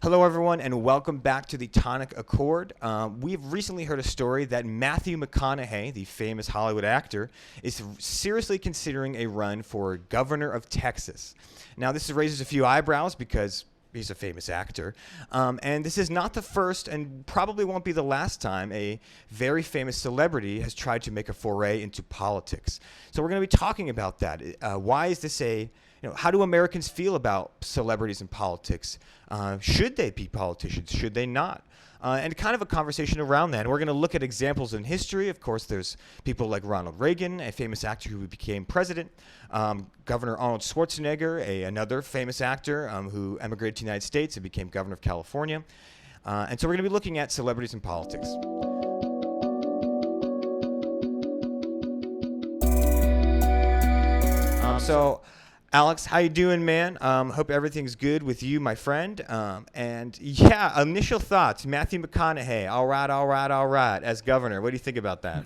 Hello, everyone, and welcome back to the Tonic Accord. We've recently heard a story that Matthew McConaughey, the famous Hollywood actor, is seriously considering a run for governor of Texas. Now, this raises a few eyebrows because he's a famous actor, and this is not the first and probably won't be the last time a very famous celebrity has tried to make a foray into politics. So we're going to be talking about that. Why is this how do Americans feel about celebrities in politics? Should they be politicians? Should they not? And kind of a conversation around that. And we're going to look at examples in history. Of course, there's people like Ronald Reagan, a famous actor who became president. Governor Arnold Schwarzenegger, another famous actor who emigrated to the United States and became governor of California. And so we're going to be looking at celebrities in politics. So Alex, how you doing, man? Hope everything's good with you, my friend. Initial thoughts. Matthew McConaughey. All right. As governor, what do you think about that?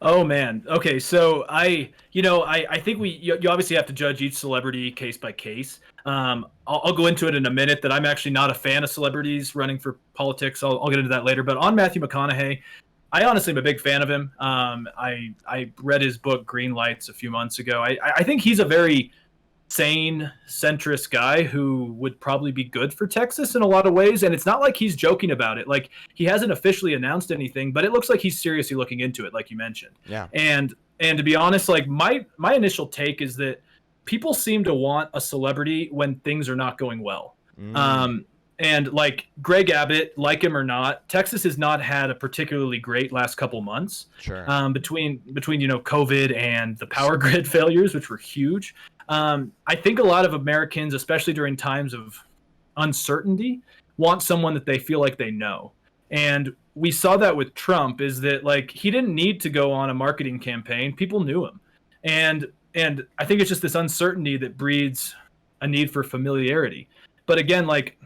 Oh man. Okay, so I think you obviously have to judge each celebrity case by case. I'll go into it in a minute that I'm actually not a fan of celebrities running for politics. I'll get into that later. But on Matthew McConaughey, I honestly am a big fan of him. I read his book Green Lights a few months ago. I think he's a very sane, centrist guy who would probably be good for Texas in a lot of ways. And it's not like he's joking about it. Like, he hasn't officially announced anything, but it looks like he's seriously looking into it, like you mentioned. Yeah. And to be honest, like my initial take is that people seem to want a celebrity when things are not going well. And like Gregg Abbott, like him or not, Texas has not had a particularly great last couple months. Sure. Between COVID and the power grid failures, which were huge. I think a lot of Americans, especially during times of uncertainty, want someone that they feel like they know. And we saw that with Trump, is that like he didn't need to go on a marketing campaign. People knew him. And I think it's just this uncertainty that breeds a need for familiarity. But again, like,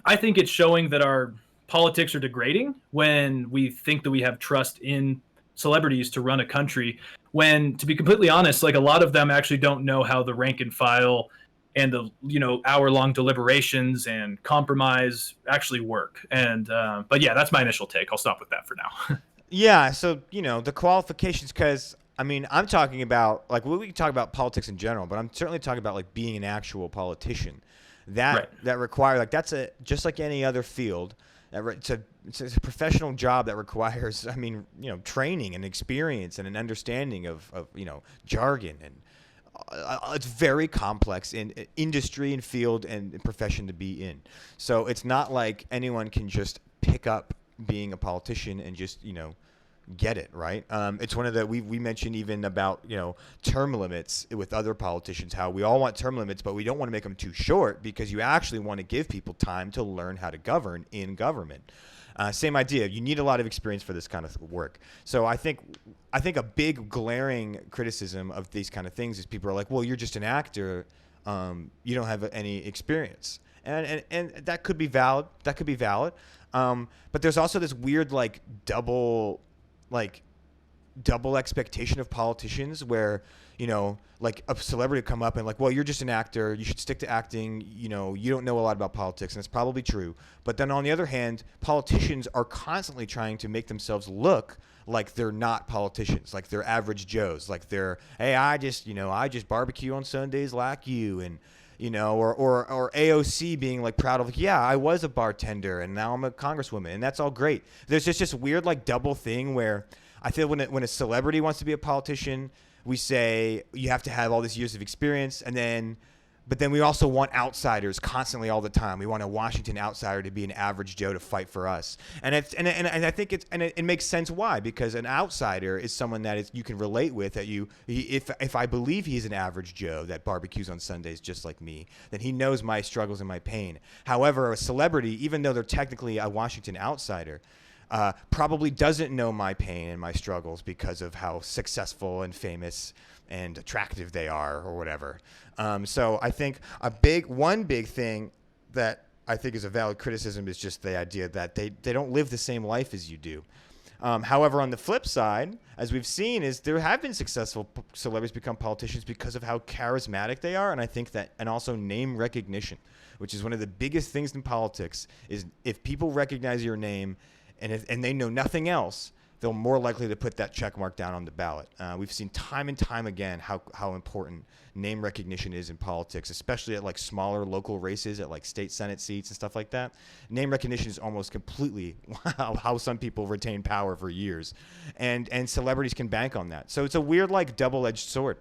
I think it's showing that our politics are degrading when we think that we have trust in celebrities to run a country, when, to be completely honest, like a lot of them actually don't know how the rank and file and the hour-long deliberations and compromise actually work. And but yeah, that's my initial take. I'll stop with that for now. Yeah, so the qualifications, because I'm talking about, like, we can talk about politics in general, but I'm certainly talking about like being an actual politician. That require, like, that's just like any other field. It's a professional job that requires, training and experience and an understanding of jargon, and it's very complex in industry and field and profession to be in. So it's not like anyone can just pick up being a politician and just get it right. It's one of the we mentioned even about term limits with other politicians, how we all want term limits, but we don't want to make them too short because you actually want to give people time to learn how to govern in government. Same idea. You need a lot of experience for this kind of work. So I think a big glaring criticism of these kind of things is people are like, well, you're just an actor, you don't have any experience, and that could be valid. But there's also this weird double expectation of politicians where, like a celebrity come up and like, well, you're just an actor, you should stick to acting, you don't know a lot about politics, and it's probably true. But then on the other hand, politicians are constantly trying to make themselves look like they're not politicians, like they're average Joes, like they're, hey, I just barbecue on Sundays like you, and or AOC being like proud of, like, yeah, I was a bartender and now I'm a congresswoman, and that's all great. There's just this weird like double thing where I feel when a celebrity wants to be a politician, we say you have to have all these years of experience, but then we also want outsiders constantly all the time. We want a Washington outsider to be an average Joe to fight for us, and I think it makes sense why, because an outsider is someone that you can relate with. That if I believe he's an average Joe that barbecues on Sundays just like me, then he knows my struggles and my pain. However, a celebrity, even though they're technically a Washington outsider, probably doesn't know my pain and my struggles because of how successful and famous and attractive they are or whatever. So I think one big thing that I think is a valid criticism is just the idea that they don't live the same life as you do. However, on the flip side, as we've seen, is there have been successful celebrities become politicians because of how charismatic they are, and I think that, and also name recognition. which is one of the biggest things in politics, is if people recognize your name and they know nothing else, they're more likely to put that check mark down on the ballot. We've seen time and time again how important name recognition is in politics, especially at like smaller local races, at like state Senate seats and stuff like that. Name recognition is almost completely how some people retain power for years, and celebrities can bank on that. So it's a weird like double-edged sword.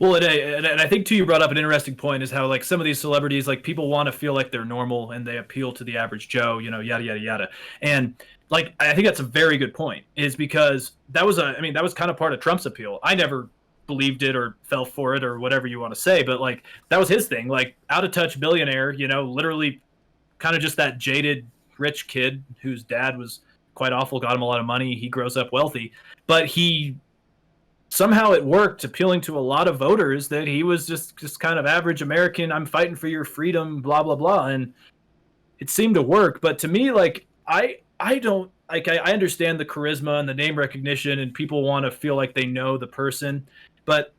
Well, and I think too, you brought up an interesting point is how like some of these celebrities, like people want to feel like they're normal and they appeal to the average Joe, you know, yada yada yada. And like I think that's a very good point, is because that was kind of part of Trump's appeal. I never believed it or fell for it or whatever you want to say, but like that was his thing, like out of touch billionaire, you know, literally kind of just that jaded rich kid whose dad was quite awful, got him a lot of money, he grows up wealthy, but he somehow it worked, appealing to a lot of voters that he was just kind of average American. I'm fighting for your freedom, blah blah blah, and it seemed to work. But to me, like I don't like I understand the charisma and the name recognition, and people want to feel like they know the person, but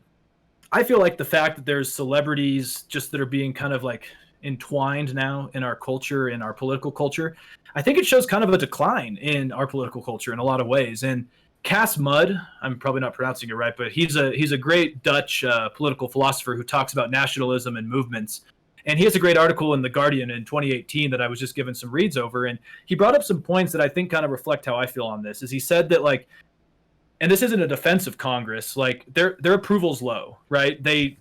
I feel like the fact that there's celebrities just that are being kind of like entwined now in our culture, in our political culture, I think it shows kind of a decline in our political culture in a lot of ways. And Cass Mudd, I'm probably not pronouncing it right, but he's a great Dutch political philosopher who talks about nationalism and movements. And he has a great article in The Guardian in 2018 that I was just given some reads over. And he brought up some points that I think kind of reflect how I feel on this. Is he said that like, and this isn't a defense of Congress, like their approval's low, right? They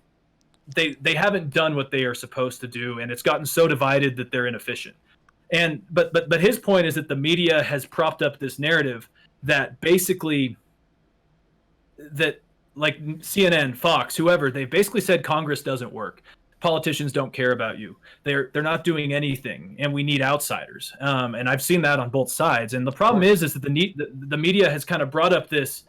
haven't done what they are supposed to do, and it's gotten so divided that they're inefficient. And but his point is that the media has propped up this narrative that basically that like CNN, Fox, whoever, they basically said Congress doesn't work. Politicians don't care about you. They're not doing anything, and we need outsiders. And I've seen that on both sides. And the problem is that the media has kind of brought up this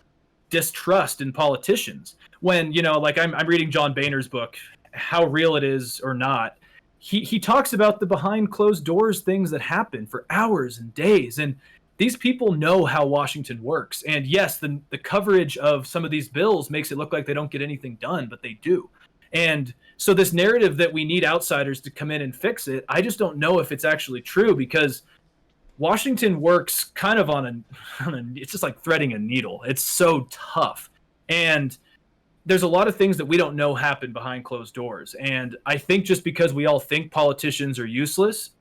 distrust in politicians. When, you know, like I'm reading John Boehner's book, How Real It Is or Not. He talks about the behind closed doors things that happen for hours and days. And these people know how Washington works. And yes, the coverage of some of these bills makes it look like they don't get anything done, but they do. And so this narrative that we need outsiders to come in and fix it, I just don't know if it's actually true, because Washington works kind of on a it's just like threading a needle. It's so tough. And there's a lot of things that we don't know happen behind closed doors. And I think just because we all think politicians are useless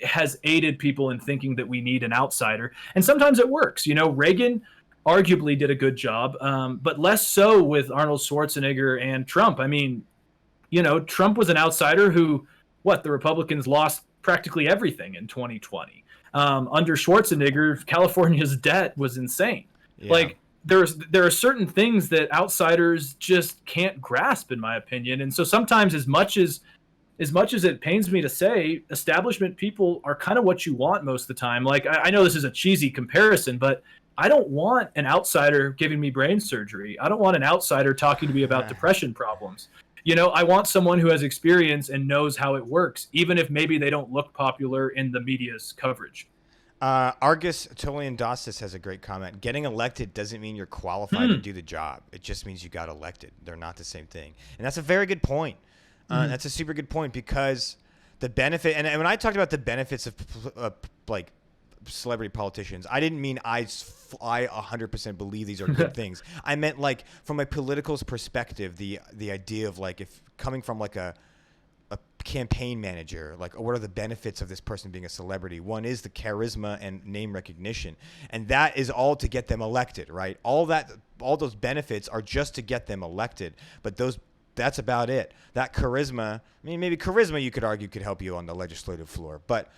has aided people in thinking that we need an outsider. And sometimes it works. You know, Reagan arguably did a good job, but less so with Arnold Schwarzenegger and Trump. I mean, you know, Trump was an outsider who, the Republicans lost practically everything in 2020. Under Schwarzenegger, California's debt was insane. Yeah. Like, there are certain things that outsiders just can't grasp, in my opinion. And so sometimes, as much as it pains me to say, establishment people are kind of what you want most of the time. Like, I know this is a cheesy comparison, but I don't want an outsider giving me brain surgery. I don't want an outsider talking to me about depression problems. You know, I want someone who has experience and knows how it works, even if maybe they don't look popular in the media's coverage. Argus Toliandostis has a great comment. Getting elected doesn't mean you're qualified to do the job. It just means you got elected. They're not the same thing. And that's a very good point. That's a super good point, because the benefit, and when I talked about the benefits of like celebrity politicians, I didn't mean I 100% believe these are good things. I meant like from a political's perspective, the idea of like if coming from like a campaign manager, like what are the benefits of this person being a celebrity? One is the charisma and name recognition, and that is all to get them elected, right? All those benefits are just to get them elected, but that's about it. That charisma, I mean, maybe charisma you could argue could help you on the legislative floor, but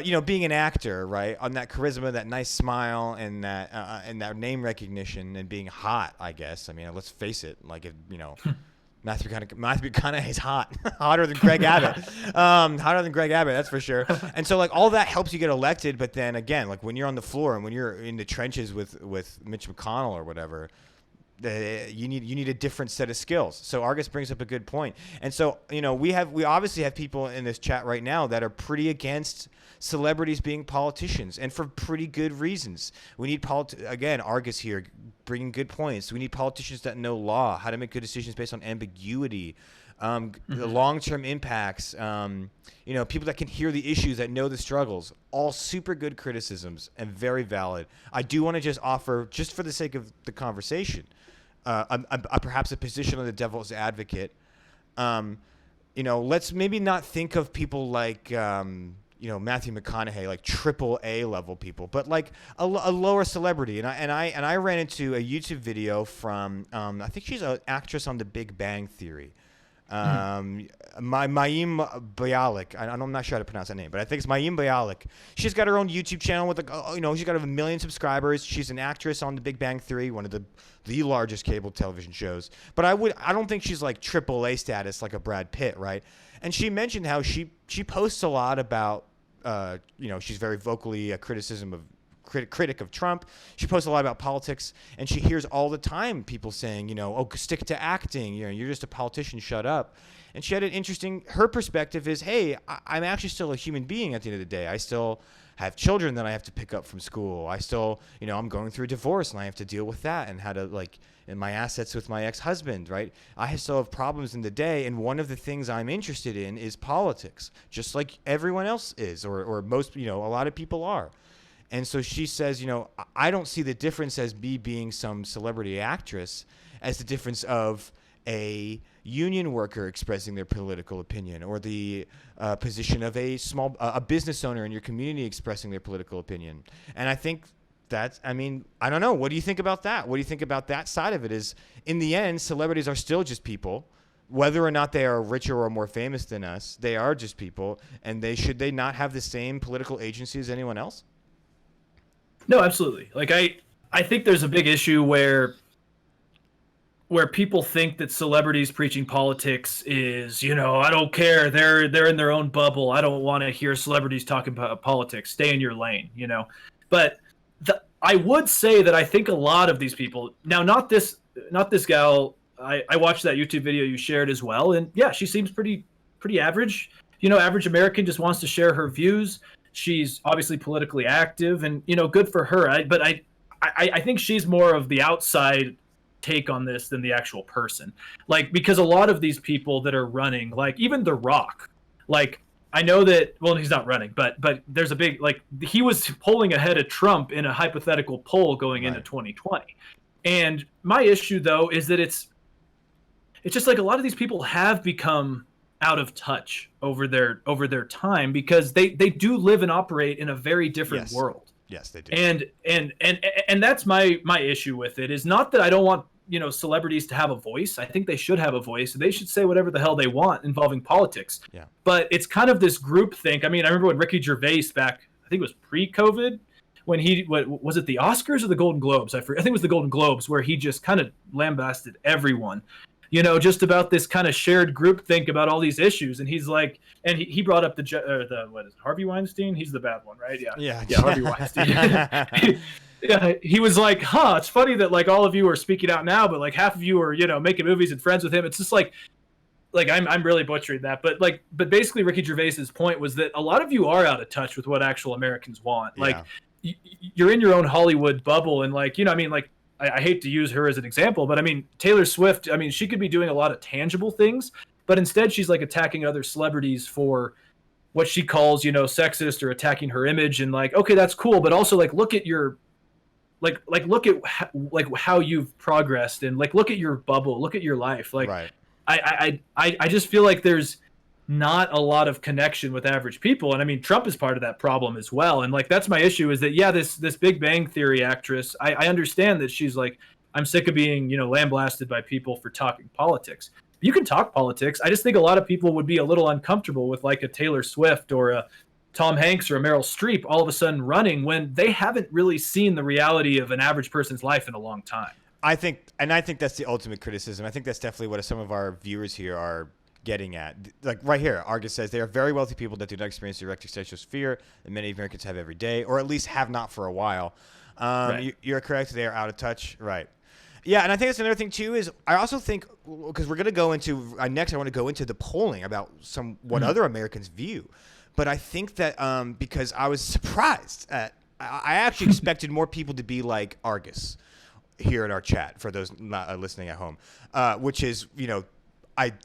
you know, being an actor, right, on that charisma, that nice smile, and that name recognition, and being hot, I guess. I mean, let's face it, like, if, you know, Matthew McConaughey's hot, hotter than Gregg Abbott, that's for sure. And so, like, all that helps you get elected. But then again, like when you're on the floor and when you're in the trenches with Mitch McConnell or whatever, you need a different set of skills. So Argus brings up a good point. And so, you know, we obviously have people in this chat right now that are pretty against celebrities being politicians, and for pretty good reasons. We need again, Argus here bringing good points. We need politicians that know law, how to make good decisions based on ambiguity, the long-term impacts, people that can hear the issues, that know the struggles, all super good criticisms and very valid. I do want to just offer, just for the sake of the conversation, perhaps a position on the devil's advocate. Let's maybe not think of people like, Matthew McConaughey, like AAA level people, but like a lower celebrity. And I ran into a YouTube video from, I think she's an actress on The Big Bang Theory. Mayim Bialik. I'm not sure how to pronounce that name, but I think it's Mayim Bialik. She's got her own YouTube channel with she's got 1 million subscribers. She's an actress on The Big Bang Theory, one of the largest cable television shows. But I don't think she's like AAA status like a Brad Pitt, right? And she mentioned how she posts a lot about, she's very vocally a critic of Trump. She posts a lot about politics, and she hears all the time people saying, stick to acting. You're just a politician. Shut up. And she had her perspective is, hey, I'm actually still a human being at the end of the day. I still have children that I have to pick up from school. I still, I'm going through a divorce, and I have to deal with that and how to and my assets with my ex-husband, right? I still have problems in the day, and one of the things I'm interested in is politics, just like everyone else is, or most, a lot of people are. And so she says, I don't see the difference as me being some celebrity actress as the difference of a union worker expressing their political opinion, or the position of a business owner in your community expressing their political opinion. And I think I don't know. What do you think about that? What do you think about that side of it? Is in the end, celebrities are still just people. Whether or not they are richer or more famous than us, they are just people. And should they not have the same political agency as anyone else? No, absolutely. Like I think there's a big issue where people think that celebrities preaching politics is, I don't care. They're in their own bubble. I don't want to hear celebrities talking about politics. Stay in your lane, But I would say that I think a lot of these people, now not this gal, I watched that YouTube video you shared as well, and yeah, she seems pretty average. Average American, just wants to share her views. She's obviously politically active, and good for her. But I think she's more of the outside take on this than the actual person. Because a lot of these people that are running, even The Rock, I know that, well, he's not running, but there's a big, he was polling ahead of Trump in a hypothetical poll going into 2020. And my issue, though, is that it's just a lot of these people have become out of touch over their time, because they do live and operate in a very different world. Yes, they do. And that's my issue with it, is not that I don't want celebrities to have a voice. I think they should have a voice. They should say whatever the hell they want involving politics. Yeah. But it's kind of this group think. I mean, I remember when Ricky Gervais back, I think it was pre-COVID, when was it the Oscars or the Golden Globes? I think it was the Golden Globes, where he just kind of lambasted everyone, just about this kind of shared group think about all these issues. And he's like, and he brought up what is it, Harvey Weinstein? He's the bad one, right? Yeah, Harvey Weinstein. Yeah, he was like, it's funny that all of you are speaking out now, but half of you are, making movies and friends with him. It's just I'm really butchering that, but basically Ricky Gervais's point was that a lot of you are out of touch with what actual Americans want. You're in your own Hollywood bubble, and I hate to use her as an example, but I mean, Taylor Swift, she could be doing a lot of tangible things, but instead she's attacking other celebrities for what she calls, sexist, or attacking her image. And okay, that's cool, but also look at your look at how you've progressed, and look at your bubble, look at your life. Right. I just feel like there's not a lot of connection with average people, and I mean, Trump is part of that problem as well. And that's my issue, is that this Big Bang Theory actress, I understand that she's I'm sick of being lambasted by people for talking politics. You can talk politics. I just think a lot of people would be a little uncomfortable with a Taylor Swift or a Tom Hanks or a Meryl Streep all of a sudden running, when they haven't really seen the reality of an average person's life in a long time. I think that's the ultimate criticism. I think that's definitely what some of our viewers here are getting at. Right here, Argus says, they are very wealthy people that do not experience direct existential fear that many Americans have every day, or at least have not for a while. Right. You're correct. They are out of touch. Right. Yeah, and I think that's another thing too, is I also think, because we're going to go into next, I want to go into the polling about what other Americans view. But I think that because I was surprised I actually expected more people to be like Argus here in our chat, for those not listening at home, which is,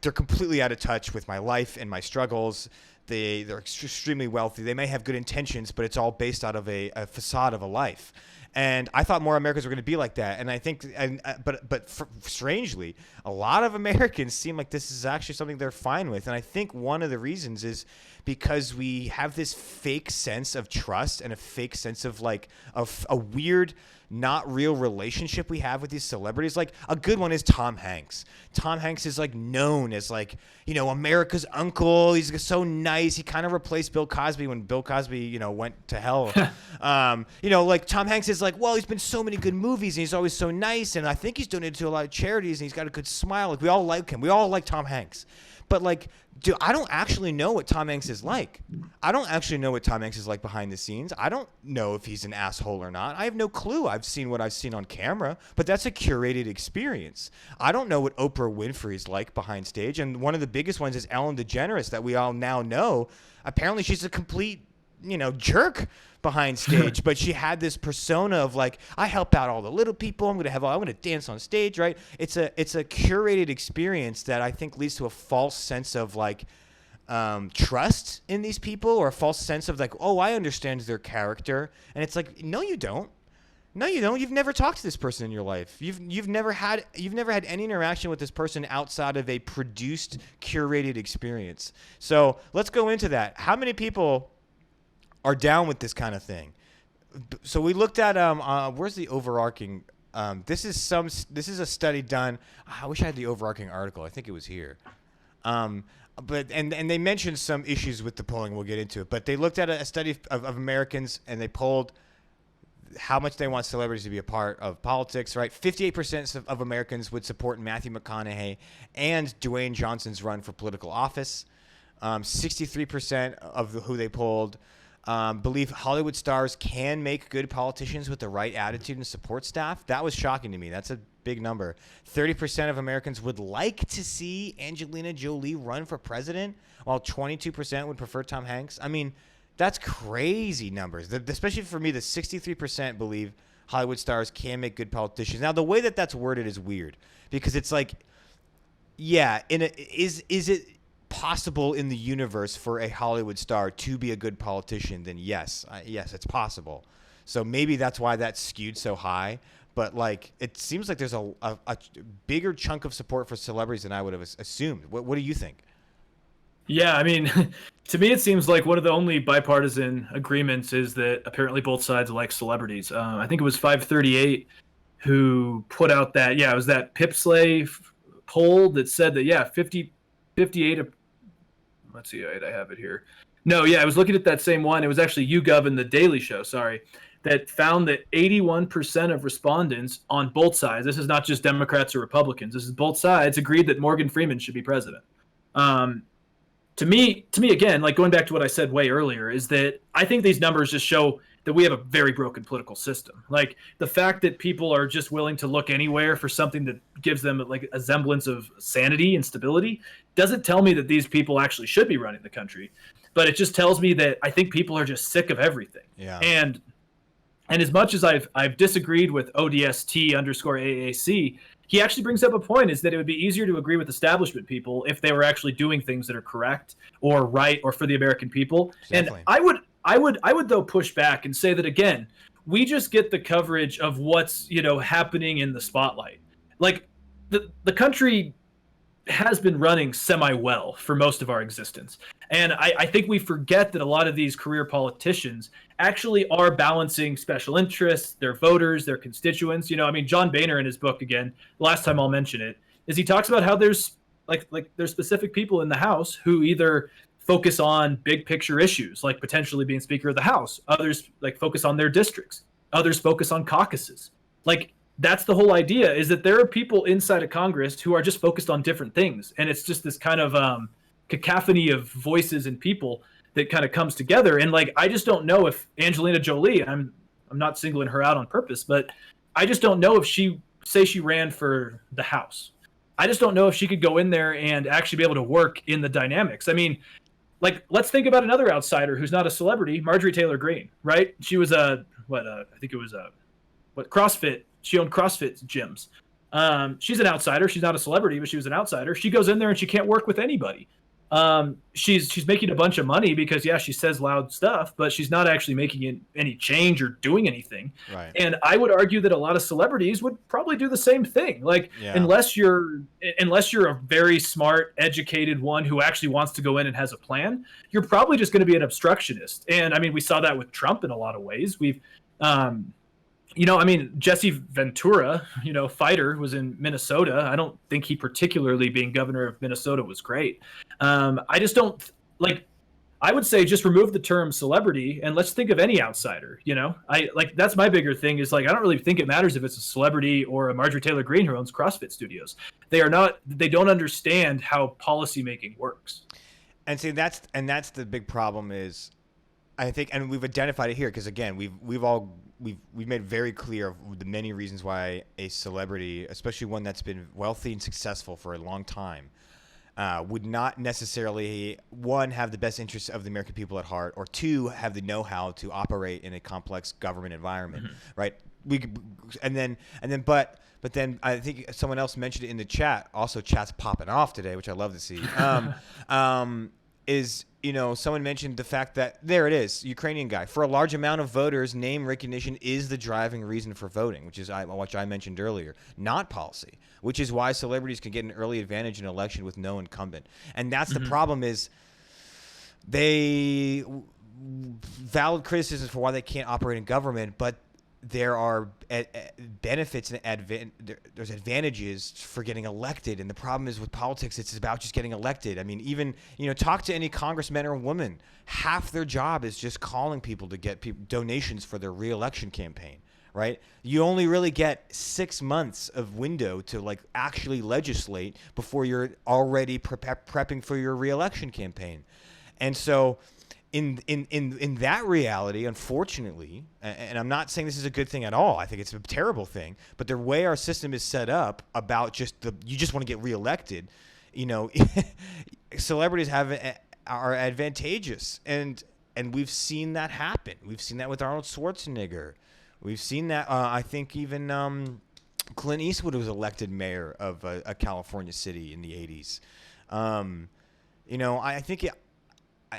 they're completely out of touch with my life and my struggles. They're extremely wealthy. They may have good intentions, but it's all based out of a facade of a life. And I thought more Americans were going to be like that. And I think, but strangely, a lot of Americans seem like this is actually something they're fine with. And I think one of the reasons is because we have this fake sense of trust and a fake sense of like of a weird, not real relationship we have with these celebrities. Like a good one is Tom Hanks. Tom Hanks is like known as like, America's uncle. He's so nice. He kind of replaced Bill Cosby when Bill Cosby, went to hell. Like Tom Hanks is like, well, he's been so many good movies and he's always so nice. And I think he's donated to a lot of charities and he's got a good smile. Like we all like him. We all like Tom Hanks. But like, dude, I don't actually know what Tom Hanks is like. I don't actually know what Tom Hanks is like behind the scenes. I don't know if he's an asshole or not. I have no clue. I've seen what I've seen on camera, but that's a curated experience. I don't know what Oprah Winfrey's like behind stage. And one of the biggest ones is Ellen DeGeneres that we all now know. Apparently she's a complete, jerk behind stage, but she had this persona of like, I help out all the little people. I'm going to dance on stage, right? It's a curated experience that I think leads to a false sense of like trust in these people, or a false sense of like, oh, I understand their character. And it's like, no, you don't. No, you don't. You've never talked to this person in your life. You've never had any interaction with this person outside of a produced, curated experience. So let's go into that. How many people are down with this kind of thing? So we looked at where's the overarching? This is a study done. I wish I had the overarching article. I think it was here. But they mentioned some issues with the polling. We'll get into it. But they looked at a study of Americans and they polled how much they want celebrities to be a part of politics. Right, 58% of Americans would support Matthew McConaughey and Dwayne Johnson's run for political office. 63% of who they polled believe Hollywood stars can make good politicians with the right attitude and support staff. That was shocking to me. That's a big number. 30% of Americans would like to see Angelina Jolie run for president, while 22% would prefer Tom Hanks. I mean, that's crazy numbers. Especially for me, the 63% believe Hollywood stars can make good politicians. Now, the way that that's worded is weird because it's like, yeah, is it possible in the universe for a Hollywood star to be a good politician? Then yes, it's possible. So maybe that's why that's skewed so high. But like, it seems like there's a bigger chunk of support for celebrities than I would have assumed. What do you think? Yeah, I mean, to me, it seems like one of the only bipartisan agreements is that apparently both sides like celebrities. I think it was 538 who put out that, it was that Pipsley poll that said that, 58. Let's see, I have it here. No, I was looking at that same one. It was actually YouGov and The Daily Show, that found that 81% of respondents on both sides, this is not just Democrats or Republicans, this is both sides, agreed that Morgan Freeman should be president. To me, again, like going back to what I said way earlier, is that I think these numbers just show that we have a very broken political system. Like the fact that people are just willing to look anywhere for something that gives them like a semblance of sanity and stability doesn't tell me that these people actually should be running the country. But it just tells me that I think people are just sick of everything. Yeah. And as much as I've disagreed with ODST_AAC, he actually brings up a point, is that it would be easier to agree with establishment people if they were actually doing things that are correct or right or for the American people. Definitely. And I would though push back and say that, again, we just get the coverage of what's, happening in the spotlight. Like the country has been running semi-well for most of our existence. And I think we forget that a lot of these career politicians actually are balancing special interests, their voters, their constituents. John Boehner in his book, again, last time I'll mention it, is he talks about how there's there's specific people in the House who either focus on big picture issues, like potentially being Speaker of the House. Others focus on their districts. Others focus on caucuses. That's the whole idea, is that there are people inside of Congress who are just focused on different things. And it's just this kind of cacophony of voices and people that kind of comes together. And I just don't know if Angelina Jolie, I'm not singling her out on purpose, but I just don't know if she ran for the House. I just don't know if she could go in there and actually be able to work in the dynamics. I mean, let's think about another outsider who's not a celebrity, Marjorie Taylor Greene, right? She was CrossFit. She owned CrossFit gyms. She's an outsider. She's not a celebrity, but she was an outsider. She goes in there and she can't work with anybody. She's making a bunch of money because she says loud stuff, but she's not actually making any change or doing anything. Right. And I would argue that a lot of celebrities would probably do the same thing. Like unless you're a very smart, educated one who actually wants to go in and has a plan, you're probably just going to be an obstructionist. And I mean, we saw that with Trump in a lot of ways. Jesse Ventura, fighter, was in Minnesota. I don't think he particularly, being governor of Minnesota, was great. I just don't I would say just remove the term celebrity and let's think of any outsider. That's my bigger thing is I don't really think it matters if it's a celebrity or a Marjorie Taylor Greene who owns CrossFit studios. They don't understand how policymaking works. And see, that's the big problem is, I think, and we've identified it here because again, we've made very clear of the many reasons why a celebrity, especially one that's been wealthy and successful for a long time, would not necessarily, one, have the best interests of the American people at heart, or two, have the know-how to operate in a complex government environment, right? But then I think someone else mentioned it in the chat. Also, chat's popping off today, which I love to see. Someone mentioned the fact that there it is, Ukrainian guy. For a large amount of voters, name recognition is the driving reason for voting, which I mentioned earlier, not policy, which is why celebrities can get an early advantage in an election with no incumbent. And that's the problem is they valid criticisms for why they can't operate in government, but there are benefits and there's advantages for getting elected. And the problem is with politics, it's about just getting elected. I mean, even, talk to any congressman or woman. Half their job is just calling people to get donations for their reelection campaign, right? You only really get 6 months of window to actually legislate before you're already prepping for your reelection campaign. And so in that reality, unfortunately, and I'm not saying this is a good thing at all. I think it's a terrible thing. But the way our system is set up about you just want to get reelected, celebrities are advantageous, and we've seen that happen. We've seen that with Arnold Schwarzenegger. We've seen that. I think even Clint Eastwood was elected mayor of a California city in the 80s.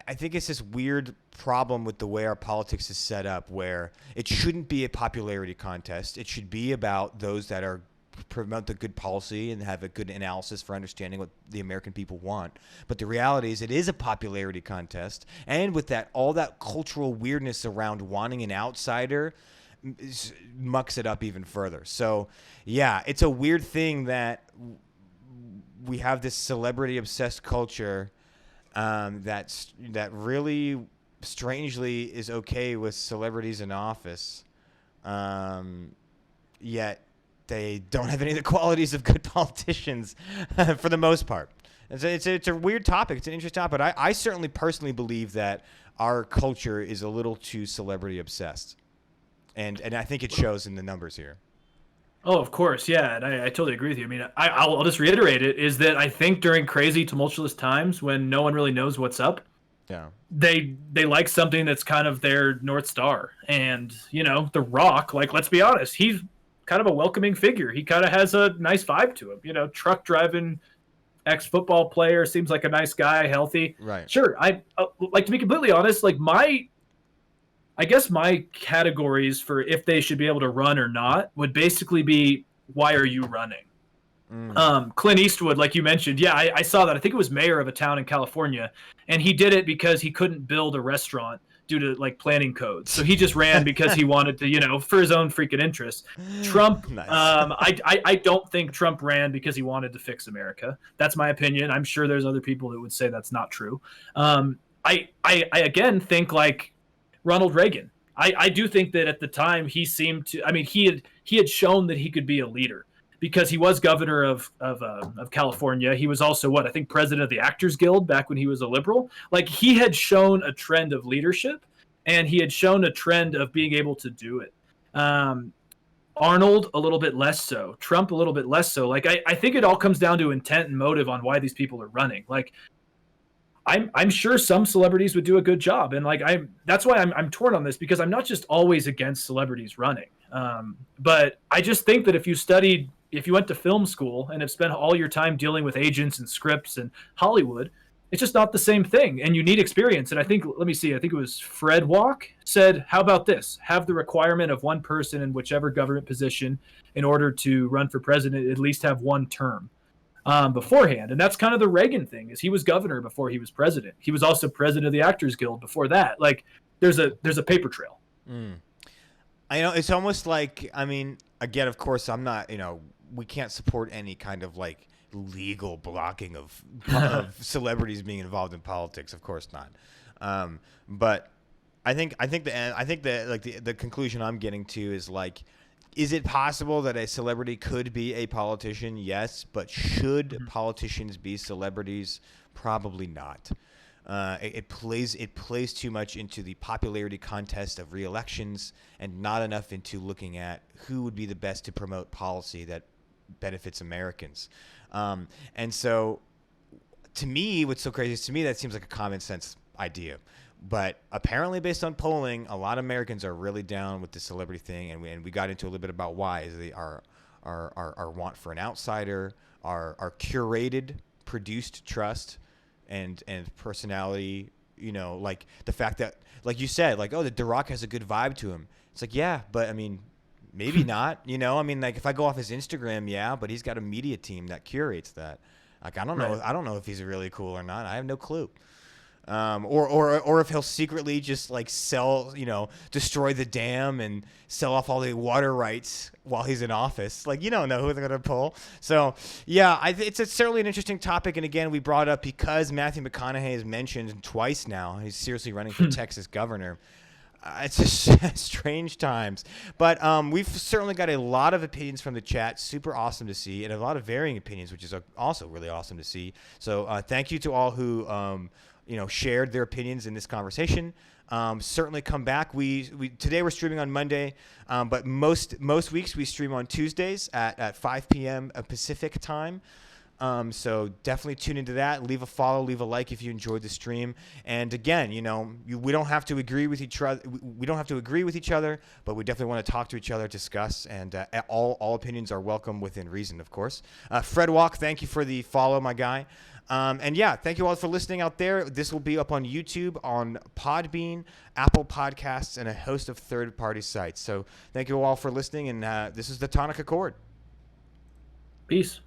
I think it's this weird problem with the way our politics is set up, where it shouldn't be a popularity contest. It should be about those that promote the good policy and have a good analysis for understanding what the American people want. But the reality is, it is a popularity contest, and with that, all that cultural weirdness around wanting an outsider mucks it up even further. So, yeah, it's a weird thing that we have this celebrity-obsessed culture. That really strangely is okay with celebrities in office, yet they don't have any of the qualities of good politicians for the most part. It's a weird topic. It's an interesting topic. But I certainly personally believe that our culture is a little too celebrity obsessed, and I think it shows in the numbers here. Oh, of course, yeah, and I totally agree with you. I mean, I'll just reiterate it, is that I think during crazy, tumultuous times when no one really knows what's up, they like something that's kind of their North Star. And, The Rock, let's be honest, he's kind of a welcoming figure. He kind of has a nice vibe to him, truck driving, ex-football player, seems like a nice guy, healthy. Right. Sure, I to be completely honest, I guess my categories for if they should be able to run or not would basically be, why are you running? Clint Eastwood, like you mentioned, I saw that. I think it was mayor of a town in California, and he did it because he couldn't build a restaurant due to planning codes. So he just ran because he wanted to, for his own freaking interests. Trump, nice. I don't think Trump ran because he wanted to fix America. That's my opinion. I'm sure there's other people that would say that's not true. I again think Ronald Reagan. I do think that at the time he seemed to. I mean, he had shown that he could be a leader because he was governor of California. He was also I think president of the Actors Guild back when he was a liberal. He had shown a trend of leadership, and he had shown a trend of being able to do it. Arnold a little bit less so. Trump a little bit less so. I think it all comes down to intent and motive on why these people are running. I'm sure some celebrities would do a good job, and that's why I'm torn on this, because I'm not just always against celebrities running, but I just think that if you studied if you went to film school and have spent all your time dealing with agents and scripts and Hollywood, it's just not the same thing, and you need experience. And I think, let me see, I think it was Fred Walk said, how about this? Have the requirement of one person in whichever government position in order to run for president, at least have one term beforehand. And that's kind of the Reagan thing, is he was governor before he was president. He was also president of the Actors Guild before that. Like, there's a paper trail. I know, it's almost like, I mean, again, of course, I'm not, we can't support any kind of like legal blocking of celebrities being involved in politics. Of course not. But I think the conclusion I'm getting to is like, is it possible that a celebrity could be a politician? Yes, but should politicians be celebrities? Probably not. It plays too much into the popularity contest of re-elections and not enough into looking at who would be the best to promote policy that benefits Americans. And so, to me, what's so crazy is, to me, that seems like a common sense idea. But apparently, based on polling, a lot of Americans are really down with the celebrity thing, and we got into a little bit about why. Is our want for an outsider, our curated, produced trust, and personality. Like the fact that, like you said, like, oh, the Rock has a good vibe to him. It's like, yeah, but I mean, maybe not. I mean, like, if I go off his Instagram, yeah, but he's got a media team that curates that. Like, I don't know. Right. I don't know if he's really cool or not. I have no clue. Or if he'll secretly just like sell, destroy the dam and sell off all the water rights while he's in office. Like, you don't know who they're going to pull. So, yeah, it's certainly an interesting topic. And again, we brought up because Matthew McConaughey is mentioned twice now. He's seriously running for Texas governor. It's just strange times. But we've certainly got a lot of opinions from the chat. Super awesome to see. And a lot of varying opinions, which is also really awesome to see. So thank you to all who shared their opinions in this conversation. Certainly come back. We today we're streaming on Monday, but most weeks we stream on Tuesdays at 5 p.m. Pacific time. So definitely tune into that. Leave a follow, leave a like if you enjoyed the stream. And again, we don't have to agree with each other. We don't have to agree with each other, but we definitely want to talk to each other, discuss, and all opinions are welcome within reason, of course. Fred Walk, thank you for the follow, my guy. And yeah, thank you all for listening out there. This will be up on YouTube, on Podbean, Apple Podcasts, and a host of third-party sites. So thank you all for listening, and this is the Tonic Accord. Peace.